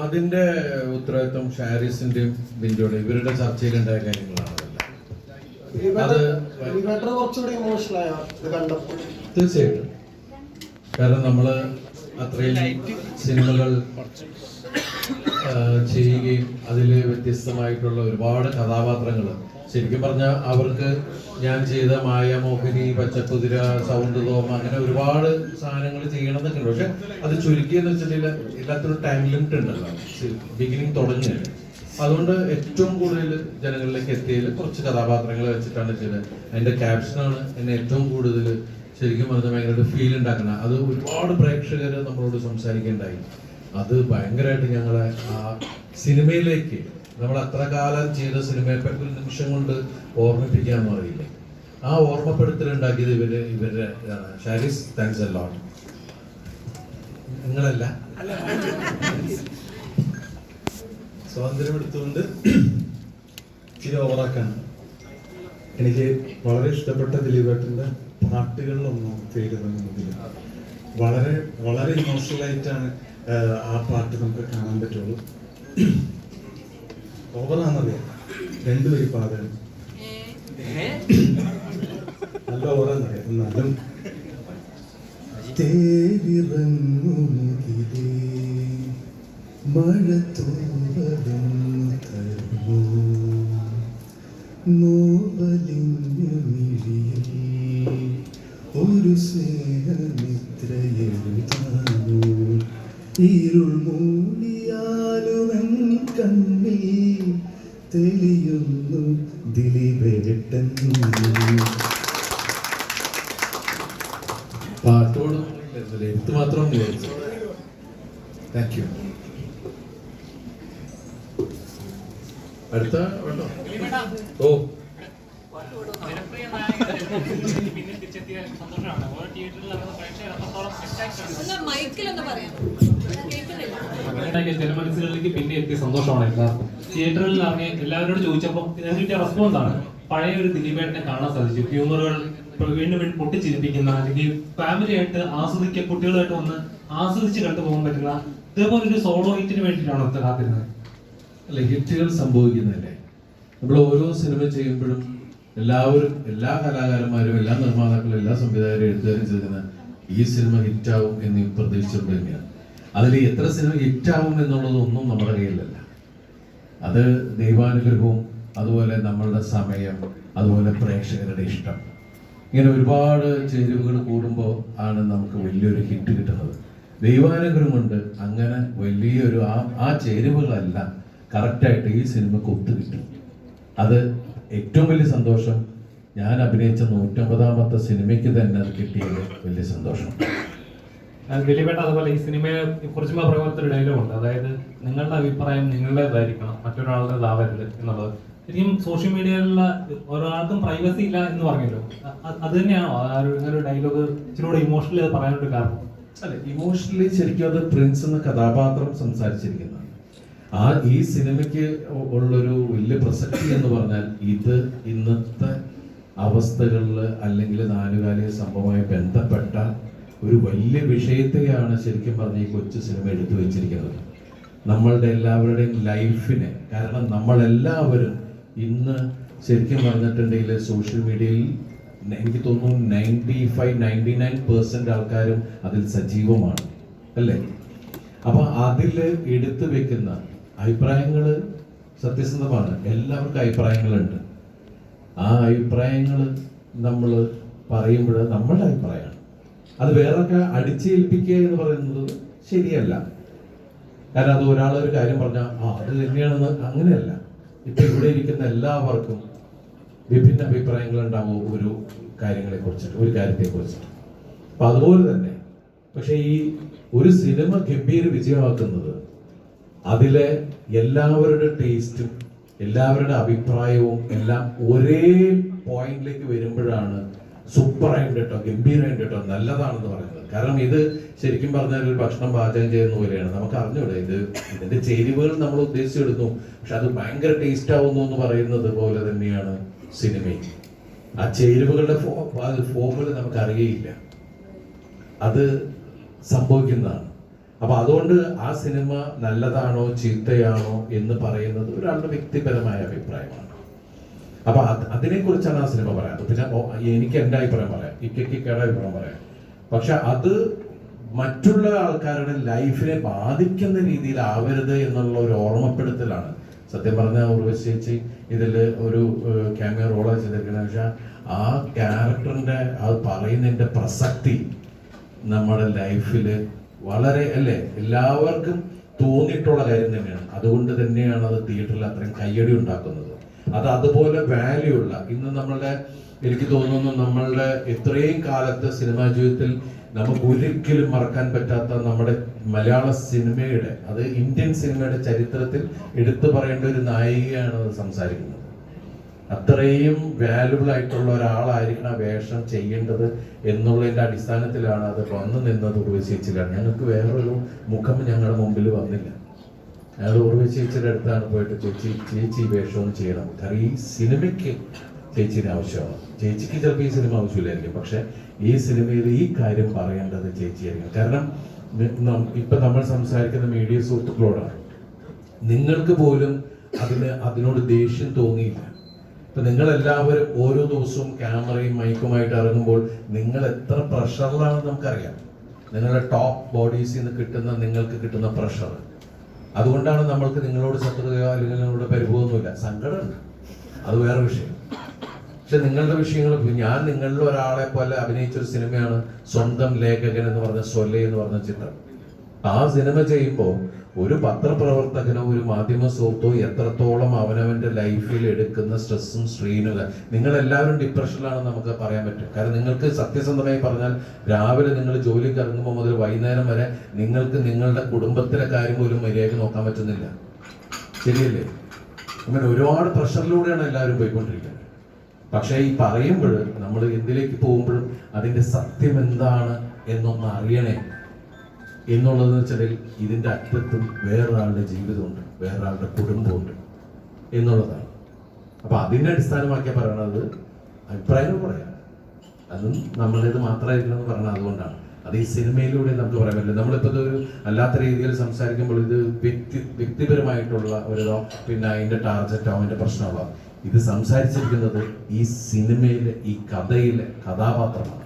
അതിന്റെ ഉത്തരവാദിത്വം ഷാരിസിന്റെയും ബിന്റോടെ ഇവരുടെ ചർച്ചയിലുണ്ടായ കാര്യങ്ങളാണ്. തീർച്ചയായിട്ടും, കാരണം നമ്മള് അത്രയും സിനിമകൾ ചെയ്യുകയും അതിൽ വ്യത്യസ്തമായിട്ടുള്ള ഒരുപാട് കഥാപാത്രങ്ങൾ, ശരിക്കും പറഞ്ഞാൽ അവർക്ക് ഞാൻ ചെയ്ത മായ മോഹിനി, പച്ചക്കുതിര, സൗണ്ട് തോമ, അങ്ങനെ ഒരുപാട് സാധനങ്ങൾ ചെയ്യണമെന്നൊക്കെ ഉണ്ട്. പക്ഷെ അത് ചുരുക്കിയെന്ന് വെച്ചിട്ടുണ്ടെങ്കിൽ എല്ലാത്തിനും ടൈം ലിമിറ്റ് ഉണ്ടല്ലോ, ബിഗിനിങ് തുടങ്ങിയത്. അതുകൊണ്ട് ഏറ്റവും കൂടുതൽ ജനങ്ങളിലേക്ക് എത്തിയതിൽ കുറച്ച് കഥാപാത്രങ്ങൾ വെച്ചിട്ടാണ് ചെയ്തത്. അതിന്റെ ക്യാപ്ഷനാണ് എന്നെ ഏറ്റവും കൂടുതൽ ശരിക്കും പറഞ്ഞാൽ ഭയങ്കരമായിട്ട് ഫീൽ ഉണ്ടാക്കുന്നത്. അത് ഒരുപാട് പ്രേക്ഷകർ നമ്മളോട് സംസാരിക്കേണ്ടായി. അത് ഭയങ്കരമായിട്ട് ഞങ്ങളെ ആ സിനിമയിലേക്ക്, നമ്മൾ അത്ര കാലം ചെയ്ത സിനിമയെ പറ്റി ഒരു നിമിഷം കൊണ്ട് ഓർമ്മിപ്പിക്കാന്ന് പറയില്ല, ആ ഓർമ്മപ്പെടുത്തലുണ്ടാക്കിയത് ഇവരുടെ ഷാരിസ്. Thanks a lot. നിങ്ങളല്ല, സ്വാതന്ത്ര്യം എടുത്തുകൊണ്ട് ഇത് ഓവറാക്കാൻ എനിക്ക് വളരെ ഇഷ്ടപ്പെട്ട ദിലീപേട്ടൻ്റെ പാട്ടുകളിലൊന്നും തേടുന്നതിൽ വളരെ വളരെ ഇമോഷണലായിട്ടാണ് ആ പാട്ട് നമുക്ക് കാണാൻ പറ്റുള്ളൂ. ഓവറാന്നറിയാം, രണ്ടുപേരും പാടുകയാണ്, നല്ല ഓവറാന്നറിയാം. എന്നാലും തേരിറങ്ങുമുകിലേ മഴ തോവതെന്നു തരുമോ, നോവലിഞ്ഞു മിഴിയിൽ ഒരു സ്നേഹമിത്രയെഴുതാനോ, ഇരുൾ മൂടിയാലുമെൻ കണ്ണിൽ തെളിയുന്നു ദിലീപേട്ടൻ. പാട്ടോടും എഴുത്ത് മാത്രം വിചാരിച്ചു. Thank you. അടുത്ത വേണ്ടോ? ഓ, ജനമനസ്സുകളിലേക്ക് പിന്നെ എത്തിയ സന്തോഷമാണ് എല്ലാവർക്കും. തിയേറ്ററിൽ ഇറങ്ങി എല്ലാവരോടും ചോദിച്ചപ്പോൾ ഇതിന് കിട്ടിയ റെസ്പോൺസ് ആണ്. പഴയ ഒരു ദിലീപേട്ടനെ കാണാൻ സാധിച്ചു. ഹ്യൂമറുകൾ വീണ്ടും വീണ്ടും പൊട്ടിച്ചിരിപ്പിക്കുന്ന, അല്ലെങ്കിൽ ഫാമിലി ആയിട്ട് കുട്ടികളുമായിട്ട് വന്ന് ആസ്വദിച്ച് കണ്ടുപോകാൻ പറ്റുന്ന ഇതേപോലെ ഒരു സോളോ ഹിറ്റിന് വേണ്ടിയിട്ടാണ് കാത്തിരുന്നത്. അല്ല, ഹിറ്റുകൾ സംഭവിക്കുന്നതല്ലേ. നമ്മൾ ഓരോ സിനിമ ചെയ്യുമ്പോഴും എല്ലാവരും, എല്ലാ കലാകാരന്മാരും, എല്ലാ നിർമ്മാതാക്കളും, എല്ലാ സംവിധായകരും, എഴുത്തുകാരും ചെയ്യുന്ന ഈ സിനിമ ഹിറ്റാവും എന്ന് പ്രതീക്ഷിച്ചുകൊണ്ട് തന്നെയാണ്. അതിൽ എത്ര സിനിമ ഹിറ്റാവും എന്നുള്ളതൊന്നും നമ്മുടെ കയ്യിലല്ല. അത് ദൈവാനുഗ്രഹവും അതുപോലെ നമ്മളുടെ സമയം, അതുപോലെ പ്രേക്ഷകരുടെ ഇഷ്ടം, ഇങ്ങനെ ഒരുപാട് ചേരുവകൾ കൂടുമ്പോൾ ആണ് നമുക്ക് വലിയൊരു ഹിറ്റ് കിട്ടുന്നത്. ദൈവാനുഗ്രഹം കൊണ്ട് അങ്ങനെ വലിയൊരു ആ ചേരുവകളെല്ലാം കറക്റ്റായിട്ട് ഈ സിനിമക്ക് ഒത്തു കിട്ടും. അത് ഏറ്റവും വലിയ സന്തോഷം. ഞാൻ അഭിനയിച്ച 150ാമത്തെ സിനിമയ്ക്ക് തന്നെ അത് കിട്ടിയത് വലിയ സന്തോഷം. ദിലീപേട്ട, അതുപോലെ ഈ സിനിമയെ കുറിച്ച് പറയുമ്പോഴത്തെ ഡയലോഗ് ഉണ്ട്, അതായത് നിങ്ങളുടെ അഭിപ്രായം നിങ്ങളുടേതായിരിക്കണം, മറ്റൊരാളുടേതാവരുത് എന്നുള്ളത്. ശരിക്കും സോഷ്യൽ മീഡിയയിലുള്ള ഒരാൾക്കും പ്രൈവസി ഇല്ല എന്ന് പറഞ്ഞല്ലോ, അത് തന്നെയാണോ അങ്ങനെ ഒരു ഡയലോഗ് ഇച്ചിരി ഇമോഷണലി അത് പറയാനൊരു കാരണം? അല്ലെ, ഇമോഷണലി ശരിക്കും അത് പ്രിൻസ് എന്ന കഥാപാത്രം സംസാരിച്ചിരിക്കുന്നതാണ്. ഈ സിനിമയ്ക്ക് ഉള്ളൊരു വലിയ പ്രസക്തി എന്ന് പറഞ്ഞാൽ ഇത് ഇന്നത്തെ അവസ്ഥകളിൽ അല്ലെങ്കിൽ ആനുകാലിക സംഭവവുമായി ബന്ധപ്പെട്ട ഒരു വലിയ വിഷയത്തെയാണ് ശരിക്കും പറഞ്ഞ ഈ കൊച്ചു സിനിമ എടുത്തു വെച്ചിരിക്കുന്നത്. നമ്മളുടെ എല്ലാവരുടെയും ലൈഫിനെ, കാരണം നമ്മളെല്ലാവരും ഇന്ന് ശരിക്കും പറഞ്ഞിട്ടുണ്ടെങ്കിൽ സോഷ്യൽ മീഡിയയിൽ എനിക്ക് തോന്നുന്നു 95-99% ആൾക്കാരും അതിൽ സജീവമാണ്, അല്ലേ? അപ്പൊ അതിൽ എടുത്തു വെക്കുന്ന അഭിപ്രായങ്ങൾ സത്യസന്ധമാണ്. എല്ലാവർക്കും അഭിപ്രായങ്ങളുണ്ട്. ആ അഭിപ്രായങ്ങൾ നമ്മൾ പറയുമ്പോൾ നമ്മളുടെ അഭിപ്രായമാണ്. അത് വേറൊക്കെ അടിച്ചേൽപ്പിക്കുക എന്ന് പറയുന്നത് ശരിയല്ല. കാരണം അത് ഒരാളൊരു കാര്യം പറഞ്ഞാൽ അത് തന്നെയാണെന്ന് അങ്ങനെയല്ല. ഇപ്പൊ ഇവിടെ ഇരിക്കുന്ന എല്ലാവർക്കും വിഭിന്ന അഭിപ്രായങ്ങൾ ഉണ്ടാവും ഒരു കാര്യങ്ങളെ കുറിച്ചിട്ട്, ഒരു കാര്യത്തെ കുറിച്ചിട്ട്. അപ്പൊ അതുപോലെ തന്നെ പക്ഷെ ഈ ഒരു സിനിമ ഗംഭീര വിജയമാക്കുന്നത് അതിലെ എല്ലാവരുടെ ടേസ്റ്റും എല്ലാവരുടെ അഭിപ്രായവും എല്ലാം ഒരേ പോയിന്റിലേക്ക് വരുമ്പോഴാണ് സൂപ്പറായിട്ട് കേട്ടോ, ഗംഭീരമായിട്ട് കേട്ടോ, നല്ലതാണെന്ന് പറയുന്നത്. കാരണം ഇത് ശരിക്കും പറഞ്ഞാൽ ഒരു ഭക്ഷണം പാചകം ചെയ്യുന്ന പോലെയാണ്. നമുക്ക് അറിഞ്ഞൂടെ ഇതിന്റെ ചേരുവകൾ നമ്മൾ ഉദ്ദേശിച്ചെടുക്കും, പക്ഷെ അത് ഭയങ്കര ടേസ്റ്റ് ആവുന്നു എന്ന് പറയുന്നത് പോലെ തന്നെയാണ് സിനിമയിൽ. ആ ചേരുവകളുടെ ഫോമുകൾ നമുക്ക് അറിയയില്ല. അത് സംഭവിക്കുന്നതാണ്. അപ്പൊ അതുകൊണ്ട് ആ സിനിമ നല്ലതാണോ ചീത്തയാണോ എന്ന് പറയുന്നത് ഒരാളുടെ വ്യക്തിപരമായ അഭിപ്രായമാണ്. അപ്പൊ അതിനെ കുറിച്ചാണ് ആ സിനിമ പറയാറ്. പിന്നെ എനിക്ക് എൻ്റെ അഭിപ്രായം പറയാം, ഇക്കയുടെ അഭിപ്രായം പറയാം. പക്ഷെ അത് മറ്റുള്ള ആൾക്കാരുടെ ലൈഫിനെ ബാധിക്കുന്ന രീതിയിൽ ആവരുത് എന്നുള്ള ഒരു ഓർമ്മപ്പെടുത്തലാണ്. സത്യം പറഞ്ഞ ഉർവശി ചേച്ചി ഇതിൽ ഒരു ക്യാമിയോ റോളാണ് ചെയ്തിരിക്കുന്നത്. പക്ഷെ ആ ക്യാരക്ടറിന്റെ അത് പറയുന്നതിന്റെ പ്രസക്തി നമ്മുടെ ലൈഫിൽ വളരെ അല്ലേ എല്ലാവർക്കും തോന്നിയിട്ടുള്ള കാര്യം തന്നെയാണ്. അതുകൊണ്ട് തന്നെയാണ് അത് തിയേറ്ററിൽ അത്രയും കയ്യടി ഉണ്ടാക്കുന്നത്. അത് അതുപോലെ വാല്യൂ ഉള്ള ഇന്ന് നമ്മളുടെ എനിക്ക് തോന്നുന്നു നമ്മളുടെ ഇത്രയും കാലത്തെ സിനിമാ ജീവിതത്തിൽ നമുക്ക് ഒരിക്കലും മറക്കാൻ പറ്റാത്ത നമ്മുടെ മലയാള സിനിമയുടെ അത് ഇന്ത്യൻ സിനിമയുടെ ചരിത്രത്തിൽ എടുത്തു പറയേണ്ട ഒരു നായികയാണ് അത് സംസാരിക്കുന്നത്. അത്രയും വാല്യുബിൾ ആയിട്ടുള്ള ഒരാളായിരിക്കണം ആ വേഷം ചെയ്യേണ്ടത് എന്നുള്ളതിന്റെ അടിസ്ഥാനത്തിലാണ് അത് വന്നു നിന്നത് ഉർവശി ചേച്ചിയിലാണ്. ഞങ്ങൾക്ക് വേറൊരു മുഖം ഞങ്ങളുടെ മുമ്പിൽ വന്നില്ല. ഞങ്ങൾ ഉർവശി ചേച്ചിയുടെ അടുത്താണ് പോയിട്ട് ചേച്ചി വേഷവും ചെയ്യണം, കാരണം ഈ സിനിമയ്ക്ക് ചേച്ചിയുടെ ആവശ്യമാണ്. ചേച്ചിക്ക് ചിലപ്പോൾ ഈ സിനിമ ആവശ്യമില്ലായിരിക്കും, പക്ഷെ ഈ സിനിമയിൽ ഈ കാര്യം പറയേണ്ടത് ചേച്ചിയായിരിക്കും. കാരണം ഇപ്പൊ നമ്മൾ സംസാരിക്കുന്ന മീഡിയ സുഹൃത്തുക്കളോടാണ്. നിങ്ങൾക്ക് പോലും അതിനോട് ദേഷ്യം തോന്നിയില്ല. ഇപ്പൊ നിങ്ങൾ എല്ലാവരും ഓരോ ദിവസവും ക്യാമറയും മൈക്കുമായിട്ട് ഇറങ്ങുമ്പോൾ നിങ്ങൾ എത്ര പ്രഷറിലാണെന്ന് നമുക്കറിയാം. നിങ്ങളുടെ ടോപ്പ് ബോഡീസിൽ നിന്ന് നിങ്ങൾക്ക് കിട്ടുന്ന പ്രഷർ. അതുകൊണ്ടാണ് നമ്മൾക്ക് നിങ്ങളോട് ശത്രുതയോ അല്ലെങ്കിൽ നിങ്ങളോട് പരിഭവമൊന്നുമില്ല. സങ്കടമുണ്ട്, അത് വേറെ വിഷയം. പക്ഷെ നിങ്ങളുടെ വിഷയങ്ങൾ ഞാൻ നിങ്ങളിൽ ഒരാളെ പോലെ അഭിനയിച്ചൊരു സിനിമയാണ് സ്വന്തം ലേഖകൻ എന്ന് പറഞ്ഞ സൊല്ലെ എന്ന് പറഞ്ഞ ചിത്രം. ആ സിനിമ ചെയ്യുമ്പോൾ ഒരു പത്രപ്രവർത്തകനോ ഒരു മാധ്യമ സുഹൃത്തോ എത്രത്തോളം അവനവന്റെ ലൈഫിൽ എടുക്കുന്ന സ്ട്രെസ്സും സ്ട്രെയിനും നിങ്ങൾ എല്ലാവരും ഡിപ്രഷനിലാണെന്ന് നമുക്ക് പറയാൻ പറ്റും. കാരണം നിങ്ങൾക്ക് സത്യസന്ധമായി പറഞ്ഞാൽ രാവിലെ നിങ്ങൾ ജോലിക്ക് ഇറങ്ങുമ്പോൾ മുതൽ വൈകുന്നേരം വരെ നിങ്ങൾക്ക് നിങ്ങളുടെ കുടുംബത്തിലെ കാര്യം പോലും മര്യാദയ്ക്ക് നോക്കാൻ പറ്റുന്നില്ല. ശരിയല്ലേ? അങ്ങനെ ഒരുപാട് പ്രഷറിലൂടെയാണ് എല്ലാവരും പോയിക്കൊണ്ടിരിക്കുന്നത്. പക്ഷേ ഈ പറയുമ്പോൾ നമ്മൾ എന്തിലേക്ക് പോകുമ്പോഴും അതിന്റെ സത്യം എന്താണ് എന്നൊന്ന് അറിയണേ എന്നുള്ളതെന്ന് വെച്ചാൽ ഇതിന്റെ അറ്റത്തും വേറൊരാളുടെ ജീവിതമുണ്ട്, വേറൊരാളുടെ കുടുംബമുണ്ട് എന്നുള്ളതാണ്. അപ്പൊ അതിനെ അടിസ്ഥാനമാക്കിയാ പറയണത് അഭിപ്രായങ്ങൾ പറയാം. അതും നമ്മളുടേത് മാത്രമായിരിക്കണം എന്ന് പറഞ്ഞത് അതുകൊണ്ടാണ്. അത് ഈ സിനിമയിലൂടെ നമുക്ക് പറയാൻ പറ്റില്ല. നമ്മളിപ്പോൾ ഇതൊരു അല്ലാത്ത രീതിയിൽ സംസാരിക്കുമ്പോൾ ഇത് വ്യക്തിപരമായിട്ടുള്ള ഒരു പിന്നെ അതിന്റെ ടാർഗറ്റോ അതിന്റെ പ്രശ്നമോ. ഇത് സംസാരിച്ചിരിക്കുന്നത് ഈ സിനിമയിലെ ഈ കഥയിലെ കഥാപാത്രമാണ്.